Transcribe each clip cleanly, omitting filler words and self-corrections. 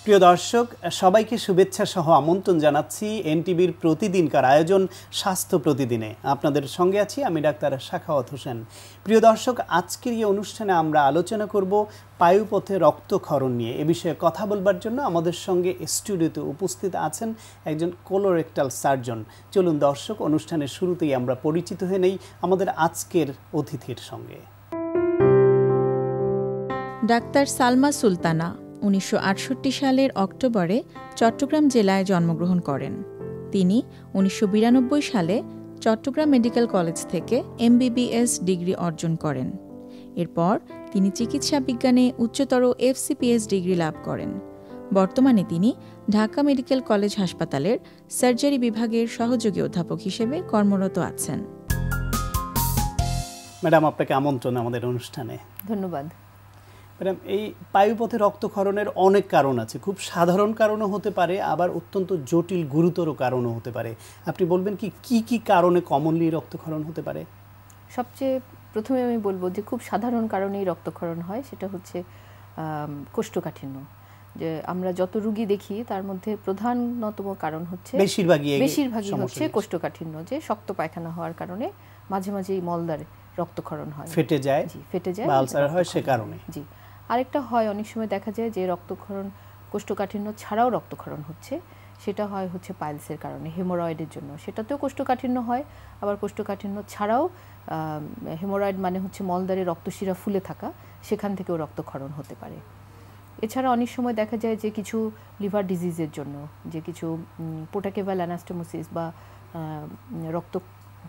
প্রিয় দর্শক, সবাইকে শুভেচ্ছা সহ আমন্ত্রণ জানাচ্ছি এনটিভির প্রতিদিনকার আয়োজন স্বাস্থ্য প্রতিদিনে। আপনাদের সঙ্গে আছি আমি ডাক্তার সাখাওয়াত হোসেন। প্রিয় দর্শক, আজকের এই অনুষ্ঠানে আমরা আলোচনা করব পায়ুপথে রক্তক্ষরণ নিয়ে। এ বিষয়ে কথা বলবার জন্য আমাদের সঙ্গে স্টুডিওতে উপস্থিত আছেন একজন কোলোরেক্টাল সার্জন। চলুন দর্শক, অনুষ্ঠানের শুরুতেই আমরা পরিচিত হয়ে নেই আমাদের আজকের অতিথির সঙ্গে। ডাক্তার সালমা সুলতানা 1968 সালের অক্টোবরে চট্টগ্রাম জেলায় জন্মগ্রহণ করেন। তিনি 1992 সালে চট্টগ্রাম মেডিকেল কলেজ থেকে MBBS ডিগ্রি অর্জন করেন। এরপর তিনি চিকিৎসা বিজ্ঞানে উচ্চতর FCPS ডিগ্রি লাভ করেন। বর্তমানে তিনি ঢাকা মেডিকেল কলেজ হাসপাতালের সার্জারি বিভাগের সহযোগী অধ্যাপক হিসেবে কর্মরত আছেন। ম্যাডাম, আপনাকে আমন্ত্রণ আমাদের অনুষ্ঠানে। ধন্যবাদ। ম্যাডাম, এই পায়ুপথে রক্তক্ষরণের অনেক কারণ আছে। খুব সাধারণ কারণও হতে পারে, আবার অত্যন্ত জটিল গুরুতর কারণও হতে পারে। আপনি বলবেন কি কি কারণে কমনলি রক্তক্ষরণ হতে পারে? সবচেয়ে প্রথমে আমি বলবো যে খুব সাধারণ কারণেই রক্তক্ষরণ হয়, সেটা হচ্ছে কোষ্ঠকাঠিন্য। যে আমরা যত রোগী দেখি তার মধ্যে প্রধানতম কারণ হচ্ছে বেশিরভাগই হচ্ছে কোষ্ঠকাঠিন্য, যে শক্ত পায়খানা হওয়ার কারণে মাঝে মাঝেই মলদ্বারে রক্তক্ষরণ হয়, ফেটে যায় বা আলসার হয়, সে কারণে। জি, আরেকটা হয়, অনেক সময় দেখা যায় যে রক্তক্ষরণ কোষ্ঠকাঠিন্য ছাড়াও রক্তক্ষরণ হচ্ছে, সেটা হচ্ছে পাইলসের কারণে, হেমোরয়েডের জন্য। সেটাতেও কোষ্ঠকাঠিন্য হয়, আবার কোষ্ঠকাঠিন্য ছাড়াও হেমোরয়েড মানে হচ্ছে মলদ্বারে রক্তশিরা ফুলে থাকা, সেখান থেকেও রক্তক্ষরণ হতে পারে। এছাড়া অনেক সময় দেখা যায় যে কিছু লিভার ডিজিজের জন্য, যে কিছু পোর্টাকেভাল অ্যানাস্টেমোসিস বা রক্ত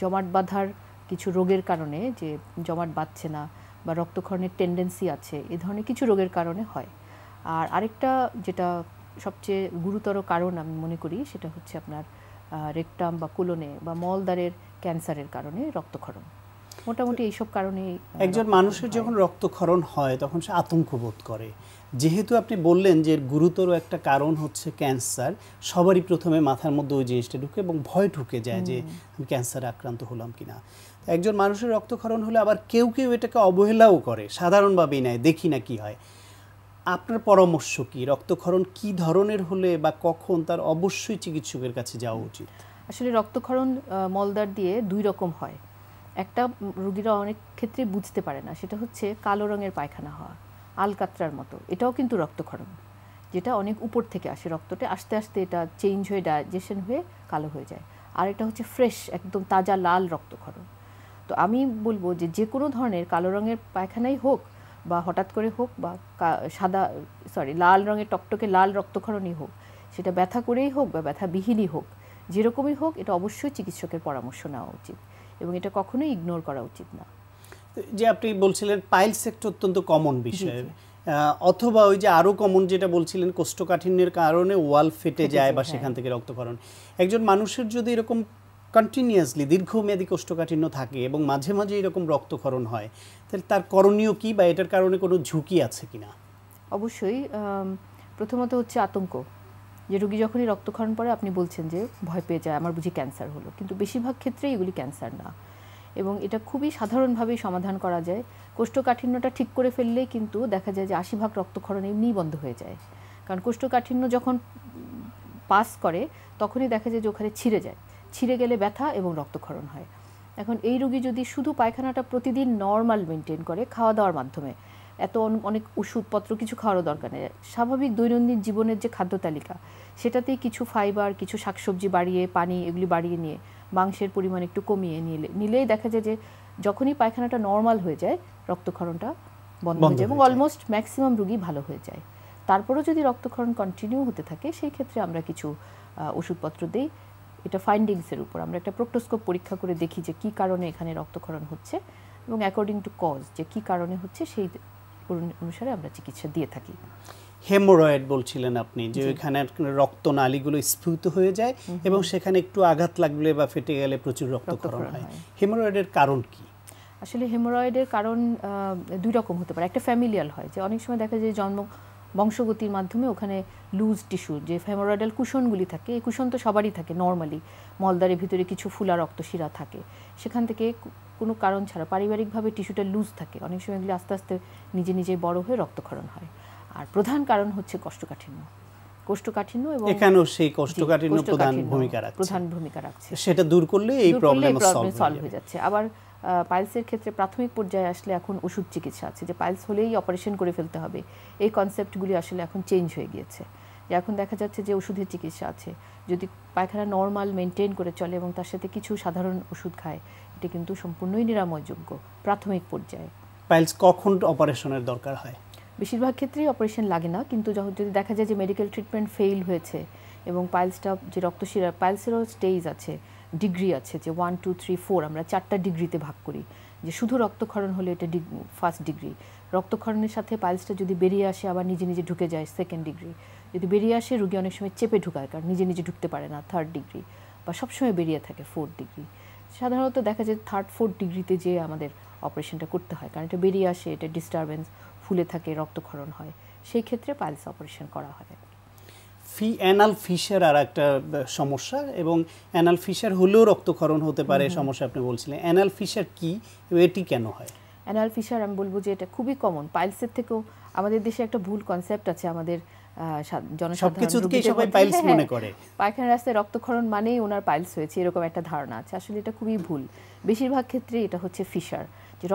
জমাট বাঁধার কিছু রোগের কারণে, যে জমাট বাঁধছে না বা রক্তক্ষরণের টেন্ডেন্সি আছে, এ ধরনের কিছু রোগের কারণে হয়। আর আরেকটা যেটা সবচেয়ে গুরুতর কারণ আমি মনে করি, সেটা হচ্ছে আপনার রেকটাম বা কোলনে বা মলদ্বারের ক্যান্সারের কারণে রক্তক্ষরণ। মোটামুটি এইসব কারণেই একজন মানুষের যখন রক্তক্ষরণ হয় তখন সে আতঙ্ক বোধ করে। যেহেতু আপনি বললেন যে গুরুতর একটা কারণ হচ্ছে ক্যান্সার, সবারই প্রথমে মাথার মধ্যে ওই জিনিসটা ঢুকে এবং ভয় ঢুকে যায় যে আমি ক্যান্সারে আক্রান্ত হলাম কিনা। একজন মানুষের রক্তক্ষরণ হলে আবার কেউ কেউ এটাকে অবহেলাও করে, সাধারণভাবেই নেয়, দেখি না কি হয়। আপনার পরামর্শ কি? রক্তক্ষরণ কি ধরনের হলে বা কখন তার অবশ্যই চিকিৎসকের কাছে যাওয়া উচিত? আসলে রক্তক্ষরণ মলদ্বার দিয়ে দুই রকম হয়। একটা রোগীরা অনেক ক্ষেত্রে বুঝতে পারে না, সেটা হচ্ছে কালো রঙের পায়খানা হওয়া, আলকাতরার মতো। এটাও কিন্তু রক্তক্ষরণ, যেটা অনেক উপর থেকে আসে, রক্তটা আস্তে আস্তে এটা চেঞ্জ হয়ে ডাইজেশন হয়ে কালো হয়ে যায়। আর এটা হচ্ছে ফ্রেশ, একদম তাজা লাল রক্তক্ষরণ। তো আমি বলবো যে কোনো ধরনের কালো রঙের পায়খানাই হোক বা হঠাৎ করে হোক বা লাল রঙের টকটকে লাল রক্তক্ষরণই হোক, সেটা ব্যথা করেই হোক বা ব্যথাবিহীনই হোক, যেরকমই হোক, এটা অবশ্যই চিকিৎসকের পরামর্শ নেওয়া উচিত এবং এটা কখনোই ইগনোর করা উচিত না। যে আপনি বলছিলেন পাইলস একটা অত্যন্ত কমন বিষয়, অথবা ওই যে আরও কমন যেটা বলছিলেন কোষ্ঠকাঠিন্যের কারণে ওয়াল ফেটে যায় বা সেখান থেকে রক্তক্ষরণ। একজন মানুষের যদি এরকম কন্টিনিউয়াসলি দীর্ঘমেয়াদী কোষ্ঠকাঠিন্য থাকে এবং মাঝে মাঝে এরকম রক্তক্ষরণ হয়, তাহলে তার করণীয় কি বা এটার কারণে কোনো ঝুঁকি আছে কিনা? অবশ্যই প্রথমত হচ্ছে আতঙ্ক। যে রোগী যখনই রক্তক্ষরণ পড়ে আপনি বলছেন যে ভয় পেয়ে যায়, আমার বুঝি ক্যান্সার হলো, কিন্তু বেশিরভাগ ক্ষেত্রে এগুলি ক্যান্সার না এবং এটা খুবই সাধারণভাবেই সমাধান করা যায়। কোষ্ঠকাঠিন্যটা ঠিক করে ফেললেই কিন্তু দেখা যায় যে 80% রক্তক্ষরণ এমনিই বন্ধ হয়ে যায়। কারণ কোষ্ঠকাঠিন্য যখন পাস করে তখনই দেখা যায় যে ওখানে ছিঁড়ে গেলে ব্যথা এবং রক্তক্ষরণ হয়। এখন এই রোগী যদি শুধু পায়খানাটা প্রতিদিন নর্মাল মেনটেন করে খাওয়া দাওয়ার মাধ্যমে, এত অনেক ওষুধপত্র কিছু খাওয়ারও দরকার নেই, স্বাভাবিক দৈনন্দিন জীবনের যে খাদ্য তালিকা, সেটাতেই কিছু ফাইবার, কিছু শাকসবজি বাড়িয়ে, পানি এগুলি বাড়িয়ে নিয়ে, মাংসের পরিমাণ একটু কমিয়ে নিলেই দেখা যায় যে যখনই পায়খানাটা নর্মাল হয়ে যায় রক্তক্ষরণটা বন্ধ হয়ে যায় এবং অলমোস্ট ম্যাক্সিমাম রোগী ভালো হয়ে যায়। তারপরেও যদি রক্তক্ষরণ কন্টিনিউ হতে থাকে, সেই ক্ষেত্রে আমরা কিছু ওষুধপত্র দিই। এটা ফাইন্ডিংসের উপর, আমরা একটা প্রোক্টোস্কোপ পরীক্ষা করে দেখি যে কী কারণে এখানে রক্তক্ষরণ হচ্ছে এবং অ্যাকর্ডিং টু কজ যে কী কারণে হচ্ছে সেই অনুসারে আমরা চিকিৎসা দিয়ে থাকি। হেমোরয়েড বলছিলেন আপনি, যে ওইখানে রক্তনালীগুলো স্ফীত হয়ে যায় এবং সেখানে একটু আঘাত লাগলে বা ফেটে গেলে প্রচুর রক্তক্ষরণ হয়। হেমোরয়েডের কারণ কি? আসলে হেমোরয়েডের কারণ দুই রকম হতে পারে। একটা ফ্যামিলিয়াল হয়, যে অনেক সময় দেখা যায় বংশগতির মাধ্যমে ওখানে লুজ টিস্যু, যে হেমোরয়েডাল কুশনগুলি থাকে, এই কুশন তো সবারই থাকে নর্মালি, মলদ্বারের ভিতরে কিছু ফুলা রক্তশিরা থাকে, সেখান থেকে কোনো কারণ ছাড়া পারিবারিকভাবে টিস্যুটা লুজ থাকে, অনেক সময় এগুলি আস্তে আস্তে নিজে নিজে বড় হয়ে রক্তক্ষরণ হয়। আর প্রধান কারণ হচ্ছে কোষ্ঠকাঠিন্য। কোষ্ঠকাঠিন্য এবং এখানেও সেই কোষ্ঠকাঠিন্য প্রধান ভূমিকা রাখছে সেটা দূর করলে এই প্রবলেম সলভ হয়ে যাচ্ছে। আবার পাইলসের ক্ষেত্রে প্রাথমিক পর্যায়ে আসলে এখন ওষুধ চিকিৎসা আছে, যে পাইলস হলেই অপারেশন করে ফেলতে হবে, এই কনসেপ্টগুলি আসলে এখন চেঞ্জ হয়ে গিয়েছে। যে এখন দেখা যাচ্ছে যে ওষুধের চিকিৎসা আছে, যদি পায়খানা নর্মাল মেনটেন করে চলে এবং তার সাথে কিছু সাধারণ ওষুধ খায়, এটা কিন্তু সম্পূর্ণই নিরাময়যোগ্য প্রাথমিক পর্যায়ে। পাইলস কখন অপারেশনের দরকার হয়? বেশিরভাগ ক্ষেত্রেই অপারেশন লাগে না, কিন্তু যদি দেখা যায় যে মেডিকেল ট্রিটমেন্ট ফেইল হয়েছে এবং পাইলসটা যে রক্তশিরা, পাইলসেরও স্টেজ আছে, ডিগ্রি আছে, যে 1, 2, 3, 4 আমরা 4টা ডিগ্রিতে ভাগ করি। যে শুধু রক্তক্ষরণ হলে এটা ফার্স্ট ডিগ্রি, রক্তক্ষরণের সাথে পাইলসটা যদি বেরিয়ে আসে আবার নিজে নিজে ঢুকে যায় সেকেন্ড ডিগ্রি, যদি বেরিয়ে আসে রুগী অনেক সময় চেপে ঢুকায় কারণ নিজে নিজে ঢুকতে পারে না থার্ড ডিগ্রি, বা সবসময় বেরিয়ে থাকে ফোর্থ ডিগ্রি। সাধারণত দেখা যায় থার্ড ফোর্থ ডিগ্রিতে যে আমাদের অপারেশনটা করতে হয়, কারণ এটা বেরিয়ে আসে, এটা ডিস্টারবেন্স, ফুলে থাকে, রক্তক্ষরণ হয়, সেই ক্ষেত্রে পাইলস অপারেশন করা হয়। অ্যানাল ফিশার আর একটা সমস্যা, এবং অ্যানাল ফিশার হলেও রক্তক্ষরণ হতে পারে সমস্যা আপনি বলছিলেন। অ্যানাল ফিশার কি, এটি কেন হয়? অ্যানাল ফিশার আমি বলবো যে এটা খুবই কমন, পাইলসের থেকেও। আমাদের দেশে একটা ভুল কনসেপ্ট আছে, আমাদের পায়খানা রাস্তায় রক্তক্ষরণ মানেই ওনার পাইলস হয়েছে, এরকম একটা ধারণা আছে। আসলে এটা খুবই ভুল। বেশিরভাগ ক্ষেত্রে এটা হচ্ছে ফিশার, যে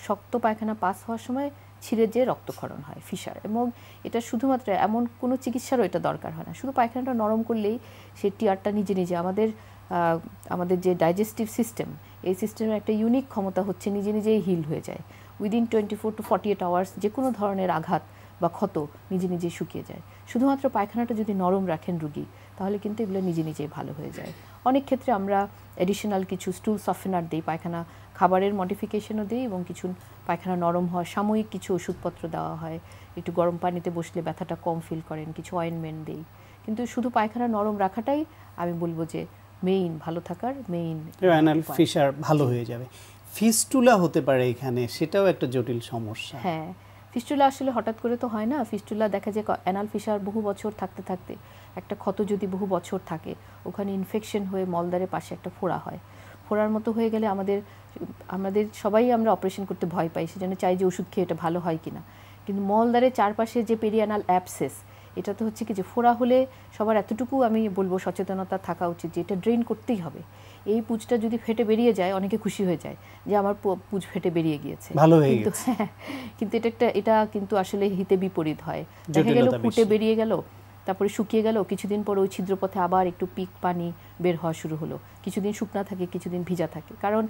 শক্ত পায়খানা পাস হওয়ার সময় ছিঁড়ে যে রক্তক্ষরণ হয়, ফিশার। এবং এটা শুধুমাত্র এমন কোনো চিকিৎসারও এটা দরকার হয় না, শুধু পায়খানাটা নরম করলেই সেই টিয়ারটা নিজে নিজে, আমাদের যে ডাইজেস্টিভ সিস্টেম, এই সিস্টেমের একটা ইউনিক ক্ষমতা হচ্ছে নিজে নিজেই হিল হয়ে যায়। উইদিন 24 to 48 আওয়ার্স যে কোনো ধরনের আঘাত বা ক্ষত নিজে নিজেই শুকিয়ে যায়। শুধুমাত্র পায়খানাটা যদি নরম রাখেন রুগী, তাহলে কিন্তু এগুলো নিজে নিজেই ভালো হয়ে যায়। অনেক ক্ষেত্রে আমরা অ্যাডিশনাল কিছু স্টুল সফটেনার দিই, পায়খানা খাবারের মডিফিকেশনও দিই, এবং কিছু পায়খানা নরম হওয়া সাময়িক কিছু ওষুধপত্র দেওয়া হয়, একটু গরম পানিতে বসলে ব্যথাটা কম ফিল করেন, কিছু অয়েনমেন্ট দিই। কিন্তু শুধু পায়খানা নরম রাখাটাই আমি বলবো যে মেইন ভালো থাকার মেইন। অ্যানাল ফিশার ভালো হয়ে যাবে। ফিস্টুলা হতে পারে এখানে, সেটাও একটা জটিল সমস্যা। হ্যাঁ, ফিস্টুলা আসলে হঠাৎ করে তো হয় না। ফিস্টুলা দেখা যায় অ্যানাল ফিশার বহু বছর থাকতে থাকতে, একটা ক্ষত যদি বহু বছর থাকে, ওখানে ইনফেকশন হয়ে মলদ্বারের পাশে একটা ফোড়া হয়। ফোড়ার মতো হয়ে গেলে আমাদের সবাই আমরা অপারেশন করতে ভয় পাই, সেজন্য চাই যে ওষুধ খেয়ে এটা ভালো হয় কিনা। কিন্তু মলদ্বারের চারপাশে যে পেরিয়ানাল অ্যাবসেস, এটা তো হচ্ছে কি যে ফোড়া হলে সবার এতটুকু আমি বলবো সচেতনতা থাকা উচিত যে এটা ড্রেন করতেই হবে। এই পুঁজটা যদি ফেটে বেরিয়ে যায়, অনেকে খুশি হয়ে যায় যে আমার পুঁজ ফেটে বেরিয়ে গিয়েছে, কিন্তু এটা কিন্তু আসলে হিতে বিপরীত হয়। দেখা গেল ফুটে বেরিয়ে গেল, তারপরে শুকিয়ে গেল, কিছুদিন পর ওই ছিদ্রপথে আবার একটু পিক পানি বের হওয়া শুরু হলো, কিছুদিন শুকনা থাকে, কিছুদিন ভিজা থাকে। কারণ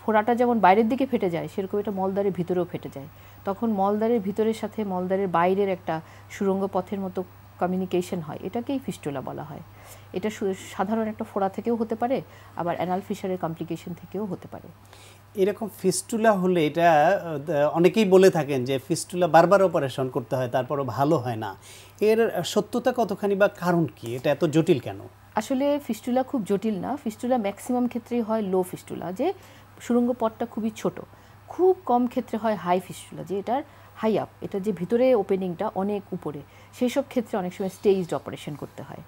ফোড়াটা যেমন বাইরের দিকে ফেটে যায়, সেরকম এটা মলদ্বারের ভিতরেও ফেটে যায়। তখন মলদ্বারের ভিতরের সাথে মলদ্বারের বাইরের একটা সুড়ঙ্গ পথের মতো কমিউনিকেশন হয়, এটাকেই ফিস্টুলা বলা হয়। এটা সাধারণ একটা ফোড়া থেকেও হতে পারে, আবার অ্যানাল ফিশারের কমপ্লিকেশন থেকেও হতে পারে। এরকম ফিস্টুলা হলে এটা অনেকেই বলে থাকেন যে ফিস্টুলা বারবার অপারেশন করতে হয়, তারপরও ভালো হয় না। এর সত্যতা কতখানি বা কারণ কি, এটা এত জটিল কেন? আসলে ফিস্টুলা খুব জটিল না। ফিস্টুলা ম্যাক্সিমাম ক্ষেত্রেই হয় লো ফিস্টুলা, যে সুড়ঙ্গ পথটা খুবই ছোট। খুব কম ক্ষেত্রে হয় হাই ফিস্টুলা, যে এটার হাই আপ, এটা যে ভিতরে ওপেনিংটা অনেক উপরে, সেই সব ক্ষেত্রে অনেক সময় স্টেজড অপারেশন করতে হয়।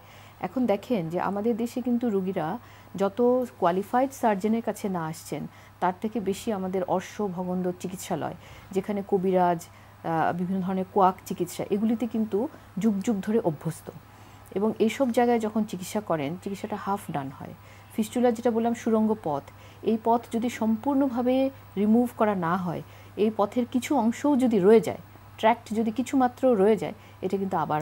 এখন দেখেন যে আমাদের দেশে কিন্তু রুগীরা যত কোয়ালিফাইড সার্জনের কাছে না আসছেন, তার থেকে বেশি আমাদের অশ্ব ভগন্দর চিকিৎসালয়, যেখানে কবিরাজ, বিভিন্ন ধরনের কোয়াক চিকিৎসা, এগুলিতে কিন্তু যুগ যুগ ধরে অভ্যস্ত। এবং এইসব জায়গায় যখন চিকিৎসা করেন, চিকিৎসাটা হাফ ডান হয়। ফিস্টুলা যেটা বললাম সুড়ঙ্গ পথ, এই পথ যদি সম্পূর্ণভাবে রিমুভ করা না হয়, এই পথের কিছু অংশও যদি রয়ে যায়, ট্র্যাক্ট যদি কিছু মাত্র রয়ে যায়, এটা কিন্তু আবার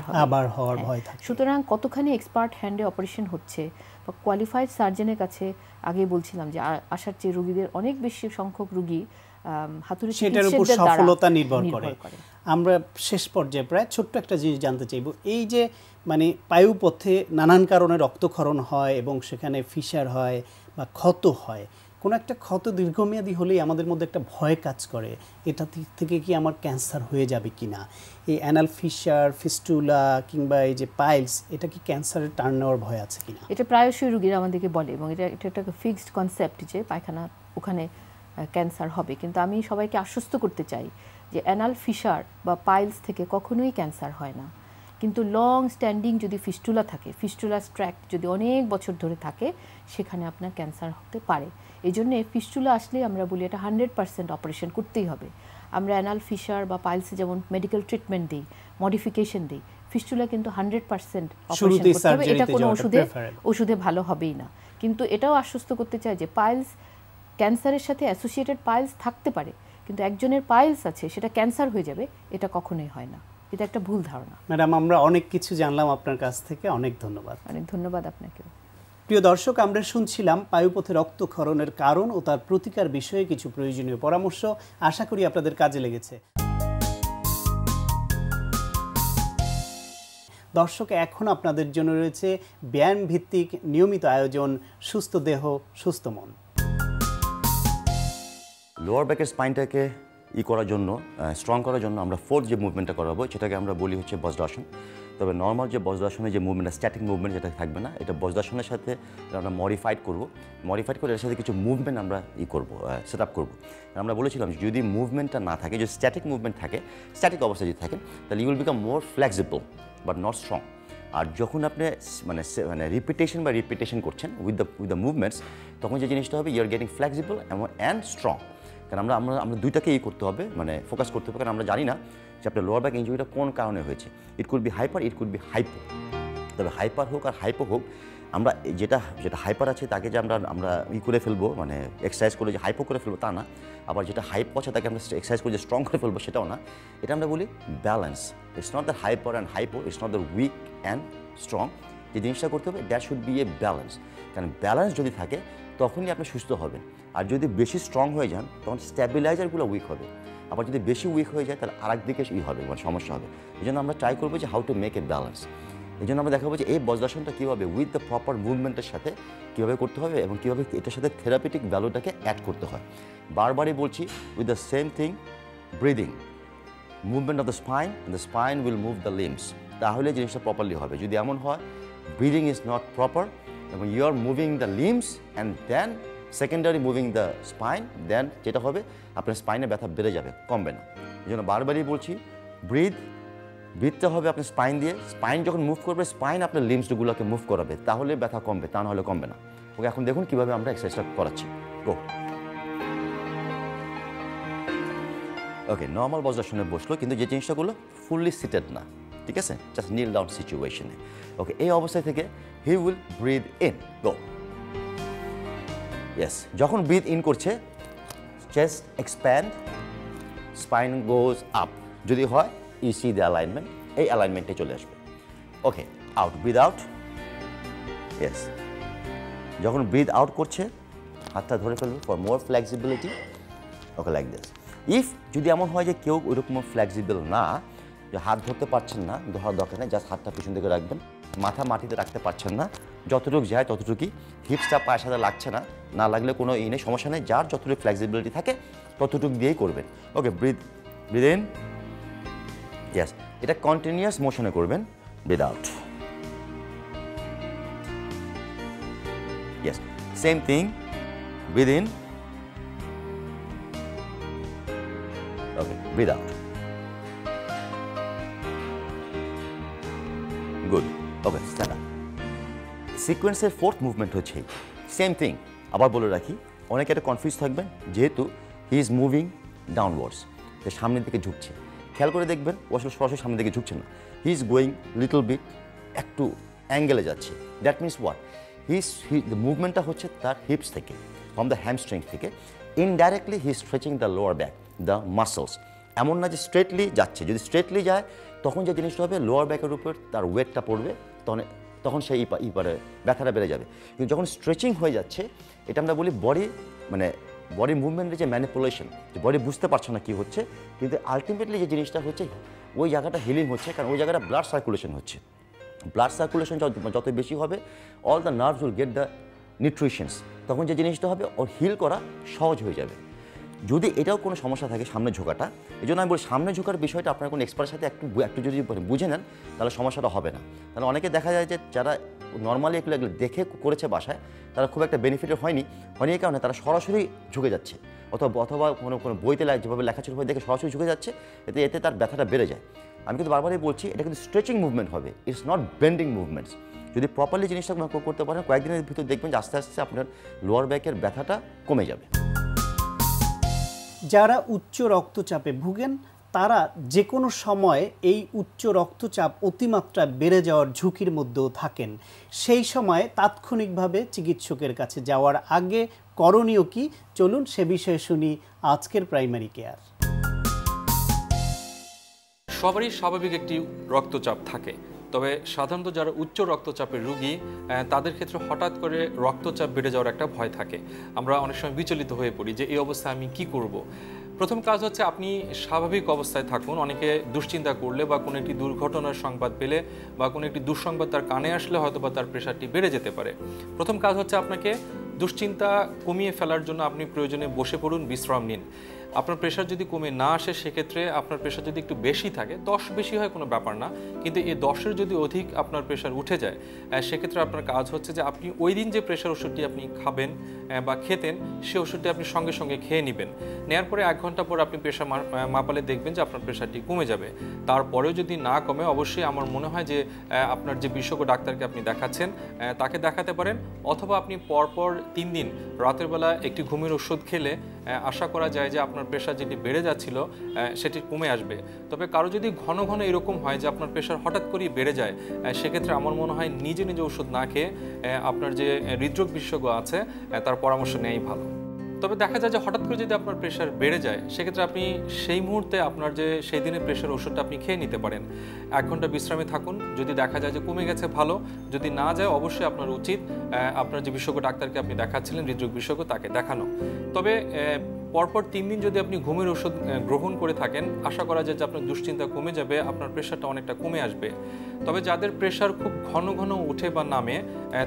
হওয়ার ভয় থাকে। সুতরাং কতখানি এক্সপার্ট হ্যান্ডে অপারেশন হচ্ছে বা কোয়ালিফাইড সার্জনের কাছে, আগে বলছিলাম যে আসার চেয়ে রোগীদের অনেক বেশি সংখ্যক রোগী হাতুড়ি সেটার উপর সফলতা নির্ভর করে। আমরা শেষ পর্যায়ে প্রায় ছোট্ট একটা জিনিস জানতে চাইব, এই যে মানে পায়ুপথে নানান কারণে রক্তক্ষরণ হয় এবং সেখানে ফিশার হয় বা ক্ষত হয়, কোনো একটা ক্ষত দীর্ঘমেয়াদী হলেই আমাদের মধ্যে একটা ভয় কাজ করে, এটা থেকে কি আমার ক্যান্সার হয়ে যাবে কি না। এই অ্যানাল ফিশার, ফিস্টুলা কিংবা এই যে পাইলস, এটা কি ক্যান্সারের টার্ন নেওয়ার ভয় আছে কিনা? এটা প্রায়শই রোগীরা আমাদেরকে বলে, এবং এটা একটা ফিক্সড কনসেপ্ট যে পায়খানা ওখানে ক্যান্সার হবে। কিন্তু আমি সবাইকে আশ্বস্ত করতে চাই যে অ্যানাল ফিশার বা পাইলস থেকে কখনোই ক্যান্সার হয় না। কিন্তু লং স্ট্যান্ডিং যদি ফিস্টুলা থাকে, ফিস্টুলার ট্র্যাক্ট যদি অনেক বছর ধরে থাকে, সেখানে আপনার ক্যান্সার হতে পারে। এই জন্যে ফিস্টুলা আসলে আমরা বলি এটা 100% অপারেশন করতেই হবে। আমরা অ্যানাল ফিশার বা পাইলসে যেমন মেডিকেল ট্রিটমেন্ট দিই, মডিফিকেশন দিই, ফিস্টুলা কিন্তু 100% অপারেশন শুরুতেই করতে হবে, এটা সার্জারিতে কোনো যাওয়াটা preferable। ওষুধে ভালো হবেই না। কিন্তু এটাও আশ্বস্ত করতে চাই যে পাইলস ক্যান্সারের সাথে অ্যাসোসিয়েটেড পাইলস থাকতে পারে, কিন্তু একজনের পাইলস আছে সেটা ক্যান্সার হয়ে যাবে, এটা কখনোই হয় না। এটা একটা ভুল ধারণা। ম্যাডাম, আমরা অনেক কিছু জানলাম আপনার কাছ থেকে, অনেক ধন্যবাদ। অনেক ধন্যবাদ আপনাকে। প্রিয় দর্শক, আমরা শুনছিলাম পায়ুপথে রক্তক্ষরণের কারণ ও তার প্রতিকার বিষয়ে কিছু প্রয়োজনীয় পরামর্শ। আশা করি আপনাদের কাজে লেগেছে। দর্শক, এখন আপনাদের জন্য রয়েছে ব্যায়াম ভিত্তিক নিয়মিত আয়োজন সুস্থ দেহ সুস্থ মন। লোয়ার ব্যাকের স্পাইনটাকে করার জন্য, স্ট্রং করার জন্য আমরা ফোর্থ যে মুভমেন্টটা করাবো সেটাকে আমরা বলি হচ্ছে বজ্রাসন। তবে নর্মাল যে বজ্রাসনের যে মুভমেন্ট, স্ট্যাটিক মুভমেন্ট যেটা থাকবে না, এটা বজ্রাসনের সাথে আমরা মডিফাইড করে এর সাথে কিছু মুভমেন্ট আমরা সেট আপ করবো। আমরা বলেছিলাম যদি মুভমেন্টটা না থাকে, যদি স্ট্যাটিক মুভমেন্ট থাকে, স্ট্যাটিক অবস্থা যদি থাকে, তাহলে you will become more flexible but not strong. আর যখন আপনি মানে রিপিটেশন করছেন উইথ দ্য মুভমেন্টস, তখন যে জিনিসটা হবে you are getting flexible and strong. কারণ আমরা দুইটাকেই করতে হবে, মানে ফোকাস করতে হবে। কারণ আমরা জানি না যে আপনার লোয়ার ব্যাক ইনজুরিটা কোন কারণে হয়েছে। It could be hyper, it could be hypo. তবে হাইপার হোক আর হাইপো হোক, আমরা যেটা হাইপার আছে তাকে যে আমরা করে ফেলবো, মানে এক্সারসাইজ করে যে হাইপো করে ফেলবো তা না। আবার যেটা হাইপো আছে তাকে আমরা এক্সারসাইজ করে যে স্ট্রং করে ফেলবো সেটাও না। এটা আমরা বলি balance. It's not the hyper and hypo, it's not the weak and strong. যে জিনিসটা করতে হবে that should be a balance. কারণ ব্যালেন্স যদি থাকে তখনই আপনি সুস্থ হবেন। আর যদি বেশি স্ট্রং হয়ে যান তখন স্ট্যাবিলাইজারগুলো উইক হবে। আবার যদি বেশি উইক হয়ে যায় তাহলে আরেক দিকে হবে, মানে সমস্যা হবে। এই জন্য আমরা ট্রাই করবো যে how to make a balance. এই জন্য আমরা দেখাবো যে এই বজ্রাসনটা কীভাবে উইথ দ্য প্রপার মুভমেন্টের সাথে কীভাবে করতে হবে এবং কীভাবে এটার সাথে থেরাপিটিক ভ্যালুটাকে অ্যাড করতে হয়। বারবারই বলছি, with the same thing, breathing, movement of the spine will move the limbs. তাহলে জিনিসটা প্রপারলি হবে। যদি এমন হয় ব্রিদিং ইজ নট প্রপার এবং you are moving the limbs and then secondary moving the spine, then যেটা হবে আপনার স্পাইনে ব্যথা বেড়ে যাবে, কমবে না। এই জন্য বারবারই বলছি, ব্রিথটা হবে আপনার স্পাইন দিয়ে। স্পাইন যখন মুভ করবে, স্পাইন আপনার লিম্বসগুলোকে মুভ করাবে, তাহলে ব্যথা কমবে, তা নাহলে কমবে না। ওকে, এখন দেখুন কীভাবে আমরা এক্সারসাইজটা করাচ্ছি। গো। ওকে, নর্মাল বজ্রাসনে বসলো, কিন্তু যে জিনিসটাগুলো ফুললি সিটেড না, ঠিক আছে, জাস্ট নীল ডাউন সিচুয়েশনে। ওকে, এই অবস্থায় থেকে he will breathe in. Go. Yes, যখন ব্রিথ ইন করছে, chest expand, spine goes up. যদি হয় ইউ সি দ্য অ্যালাইনমেন্ট, এই অ্যালাইনমেন্টে চলে আসবে। ওকে, আউট, ব্রিথ আউট। ইয়েস, যখন ব্রিথ আউট করছে হাতটা ধরে ফেলবে for more flexibility. Okay, like this. If যদি এমন হয় যে কেউ ওইরকম ফ্লেক্সিবল না, যে হাত ধরতে পারছেন না, ধরার দরকার নেই, জাস্ট হাতটা পিছন দিকে রাখবেন, মাথা মাটিতে রাখতে পারছেন না, যতটুকু যায় ততটুকুই, হিপসটা পায়ের সাথে লাগছে না, না লাগলে কোনো নেই, সমস্যা নেই, যার যতটুকু ফ্লেক্সিবিলিটি থাকে ততটুকু দিয়েই করবেন। Okay, breathe in. ইয়েস, এটা কন্টিনিউয়াস মোশনে করবেন। Breathe out. Yes, same thing, breathe in. Okay, breathe out. Good. Okay, stand up. সিকোয়েন্সের ফোর্থ মুভমেন্ট হচ্ছে সেম থিং। আবার বলে রাখি, অনেকে একটা কনফিউজ থাকবেন, যেহেতু হি ইজ মুভিং ডাউনওয়ার্ডস, সামনের দিকে ঝুঁকছে। খেয়াল করে দেখবেন ও আসলে সরাসরি সামনের দিকে ঝুঁকছে না, he is going little bit, একটু অ্যাঙ্গেলে যাচ্ছে। দ্যাট মিনস হোয়াট, দ্য মুভমেন্টটা হচ্ছে তার হিপস থেকে, ফ্রম দ্য হ্যামস্ট্রিং থেকে। Indirectly he stretching the lower back, the muscles. এমন না যে স্ট্রেটলি যাচ্ছে, যদি স্ট্রেটলি যায় তখন যে জিনিসটা হবে লোয়ার ব্যাকের উপর তার ওয়েটটা পড়বে, তখন সেই পারে ব্যথাটা বেড়ে যাবে। কিন্তু যখন স্ট্রেচিং হয়ে যাচ্ছে, এটা আমরা বলি বডি মুভমেন্টের যে ম্যানিপুলেশন, যে বডি বুঝতে পারছে না কী হচ্ছে, কিন্তু আলটিমেটলি যে জিনিসটা হচ্ছে ওই জায়গাটা হিলিং হচ্ছে, কারণ ওই জায়গাটা ব্লাড সার্কুলেশন হচ্ছে। ব্লাড সার্কুলেশন যত বেশি হবে, all the nerves will get the nutritions, তখন যে জিনিসটা হবে ওর হিল করা সহজ হয়ে যাবে। যদি এটাও কোনো সমস্যা থাকে সামনে ঝোঁকাটা, এই জন্য আমি বলি সামনে ঝোঁকার বিষয়টা আপনার কোনো এক্সপার্টের সাথে একটু যদি বুঝে নেন তাহলে সমস্যাটা হবে না। তাহলে অনেকে দেখা যায় যে যারা নর্মালি এগুলো দেখে করেছে বাসায়, তারা খুব একটা বেনিফিটেড হয়নি এই কারণে তারা সরাসরি ঝুঁকে যাচ্ছে, অথবা কোনো বইতে যেভাবে লেখা ছিল দেখে সরাসরি ঝুঁকে যাচ্ছে, এতে তার ব্যথাটা বেড়ে যায়। আমি কিন্তু বারবারই বলছি, এটা কিন্তু স্ট্রেচিং মুভমেন্ট হবে, ইটস নট বেন্ডিং মুভমেন্টস। যদি প্রপারলি জিনিসটা করতে পারেন, কয়েকদিনের ভিতর দেখবেন যে আস্তে আস্তে আপনার লোয়ার ব্যাকের ব্যথাটা কমে যাবে। যারা উচ্চ রক্তচাপে ভুগেন তারা যে কোনো সময় এই উচ্চ রক্তচাপ অতিমাত্রা বেড়ে যাওয়ার ঝুঁকির মধ্যেও থাকেন। সেই সময় তাৎক্ষণিকভাবে চিকিৎসকের কাছে যাওয়ার আগে করণীয় কি, চলুন সে বিষয়ে শুনি আজকের প্রাইমারি কেয়ার। সবারই স্বাভাবিক একটি রক্তচাপ থাকে, তবে সাধারণত যারা উচ্চ রক্তচাপের রোগী তাদের ক্ষেত্রে হঠাৎ করে রক্তচাপ বেড়ে যাওয়ার একটা ভয় থাকে। আমরা অনেক সময় বিচলিত হয়ে পড়ি যে এই অবস্থায় আমি কি করব। প্রথম কাজ হচ্ছে আপনি স্বাভাবিক অবস্থায় থাকুন। অনেকে দুশ্চিন্তা করলে বা কোনো একটি দুর্ঘটনার সংবাদ পেলে বা কোনো একটি দুঃসংবাদ তার কানে আসলে হয়তো বা তার প্রেশারটি বেড়ে যেতে পারে। প্রথম কাজ হচ্ছে আপনাকে দুশ্চিন্তা কমিয়ে ফেলার জন্য আপনি প্রয়োজনে বসে পড়ুন, বিশ্রাম নিন। আপনার প্রেশার যদি কমে না আসে সেক্ষেত্রে আপনার প্রেশার যদি একটু বেশি থাকে, 10 বেশি হয় কোনো ব্যাপার না, কিন্তু এই 10-এর যদি অধিক আপনার প্রেশার উঠে যায় সেক্ষেত্রে আপনার কাজ হচ্ছে যে আপনি ওই দিন যে প্রেশার ওষুধটি আপনি খাবেন বা খেতেন সেই ওষুধটি আপনি সঙ্গে সঙ্গে খেয়ে নেবেন। নেওয়ার পরে 1 ঘন্টা পর আপনি প্রেশার মাপালে দেখবেন যে আপনার প্রেশারটি কমে যাবে। তারপরেও যদি না কমে অবশ্যই আমার মনে হয় যে আপনার যে বিশেষজ্ঞ ডাক্তারকে আপনি দেখাচ্ছেন তাকে দেখাতে পারেন, অথবা আপনি পরপর 3 দিন রাতের বেলা একটি ঘুমের ওষুধ খেলে আশা করা যায় যে আপনার প্রেশার যেটি বেড়ে যাচ্ছিল সেটি কমে আসবে। তবে কারো যদি ঘন ঘন এরকম হয় যে আপনার প্রেশার হঠাৎ করেই বেড়ে যায় সেক্ষেত্রে আমার মনে হয় নিজে নিজে ওষুধ না খেয়ে আপনার যে হৃদরোগ বিশেষজ্ঞ আছে তার পরামর্শ নেওয়াই ভালো। তবে দেখা যায় যে হঠাৎ করে যদি আপনার প্রেশার বেড়ে যায় সেক্ষেত্রে আপনি সেই মুহূর্তে আপনার যে সেই দিনের প্রেশার ওষুধটা আপনি খেয়ে নিতে পারেন। 1 ঘন্টা বিশ্রামে থাকুন, যদি দেখা যায় যে কমে গেছে ভালো, যদি না যায় অবশ্যই আপনার উচিত আপনার যে বিশেষজ্ঞ ডাক্তারকে আপনি দেখাচ্ছিলেন হৃদরোগ বিশেষজ্ঞ তাকে দেখানো। তবে পরপর 3 দিন যদি আপনি ঘুমের ওষুধ গ্রহণ করে থাকেন আশা করা যায় যে আপনার দুশ্চিন্তা কমে যাবে, আপনার প্রেশারটা অনেকটা কমে আসবে। তবে যাদের প্রেশার খুব ঘন ঘন উঠে বা নামে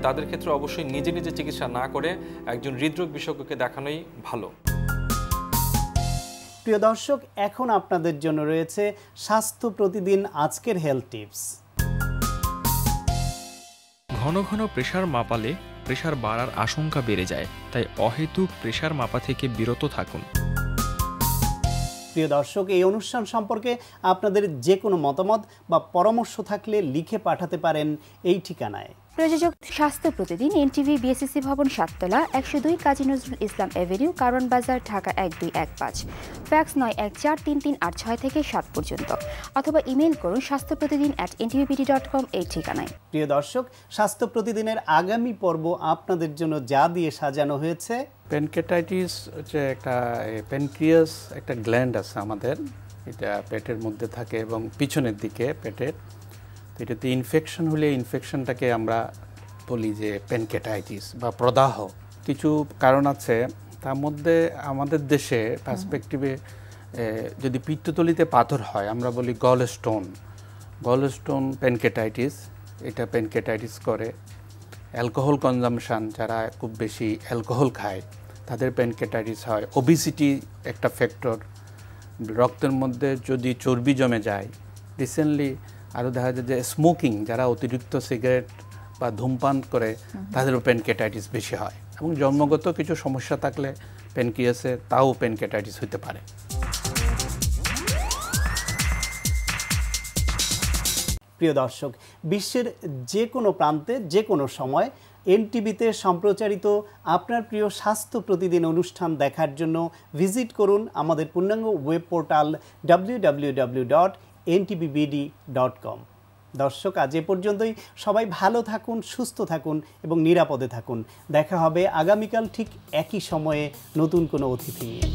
তাদের ক্ষেত্রে অবশ্যই নিজে নিজে চিকিৎসা না করে একজন হৃদরোগ বিশেষজ্ঞকে দেখানোই ভালো। প্রিয় দর্শক, এখন আপনাদের জন্য রয়েছে স্বাস্থ্য প্রতিদিন আজকের হেলথ টিপস। ঘন ঘন প্রেশার মাপালে প্রেশার বাড়ার আশঙ্কা বেড়ে যায়, তাই অহেতুক প্রেশার মাপা থেকে বিরত থাকুন। প্রিয় দর্শক, এই অনুষ্ঠান সম্পর্কে আপনাদের যে কোনো মতামত বা পরামর্শ থাকলে লিখে পাঠাতে পারেন এই ঠিকানায়। প্রযোজক স্বাস্থ্য প্রতিদিন, এনটিভি, বিএসসি ভবন 7 তলা, 102 কাজী নজরুল ইসলাম এভিনিউ, কারণ বাজার, ঢাকা 1215। ফ্যাক্স 914338 থেকে 7 পর্যন্ত, অথবা ইমেল করুন স্বাস্থ্যপ্রতিদিন@ntvpd.com এই ঠিকানায়। প্রিয় দর্শক, স্বাস্থ্য প্রতিদিনের আগামী পর্ব আপনাদের জন্য যা দিয়ে সাজানো হয়েছে। প্যানক্রিয়াটাইটিস হচ্ছে একটা প্যানক্রিয়াস, একটা গ্ল্যান্ড আছে আমাদের, এটা পেটের মধ্যে থাকে এবং পিছনের দিকে পেটের। তো এটাতে ইনফেকশন হলে ইনফেকশনটাকে আমরা বলি যে প্যানক্রিয়াটাইটিস বা প্রদাহ। কিছু কারণ আছে, তার মধ্যে আমাদের দেশে পার্সপেক্টিভে যদি পিত্তথলিতে পাথর হয় আমরা বলি গল স্টোন প্যানক্রিয়াটাইটিস, এটা প্যানক্রিয়াটাইটিস করে। অ্যালকোহল কনজামশান, যারা খুব বেশি অ্যালকোহল খায় তাদের প্যানক্রিয়াটাইটিস হয়। ওবিসিটি একটা ফ্যাক্টর, রক্তের মধ্যে যদি চর্বি জমে যায়। রিসেন্টলি আরও দেখা যায় যে স্মোকিং, যারা অতিরিক্ত সিগারেট বা ধূমপান করে তাদেরও প্যানক্রিয়াটাইটিস বেশি হয়, এবং জন্মগত কিছু সমস্যা থাকলে প্যানক্রিয়াসে তাও প্যানক্রিয়াটাইটিস হতে পারে। প্রিয় দর্শক, বিশ্বের যে কোনো প্রান্তে যে কোনো সময় এনটিভিতে সম্প্রচারিত আপনার প্রিয় স্বাস্থ্য প্রতিদিন অনুষ্ঠান দেখার জন্য ভিজিট করুন আমাদের পূর্ণাঙ্গ ওয়েব পোর্টাল www.ntvbd.com। দর্শক, আজ এ পর্যন্তই। সবাই ভালো থাকুন, সুস্থ থাকুন এবং নিরাপদে থাকুন। দেখা হবে আগামীকাল ঠিক একই সময়ে নতুন কোনো অতিথি নিয়ে।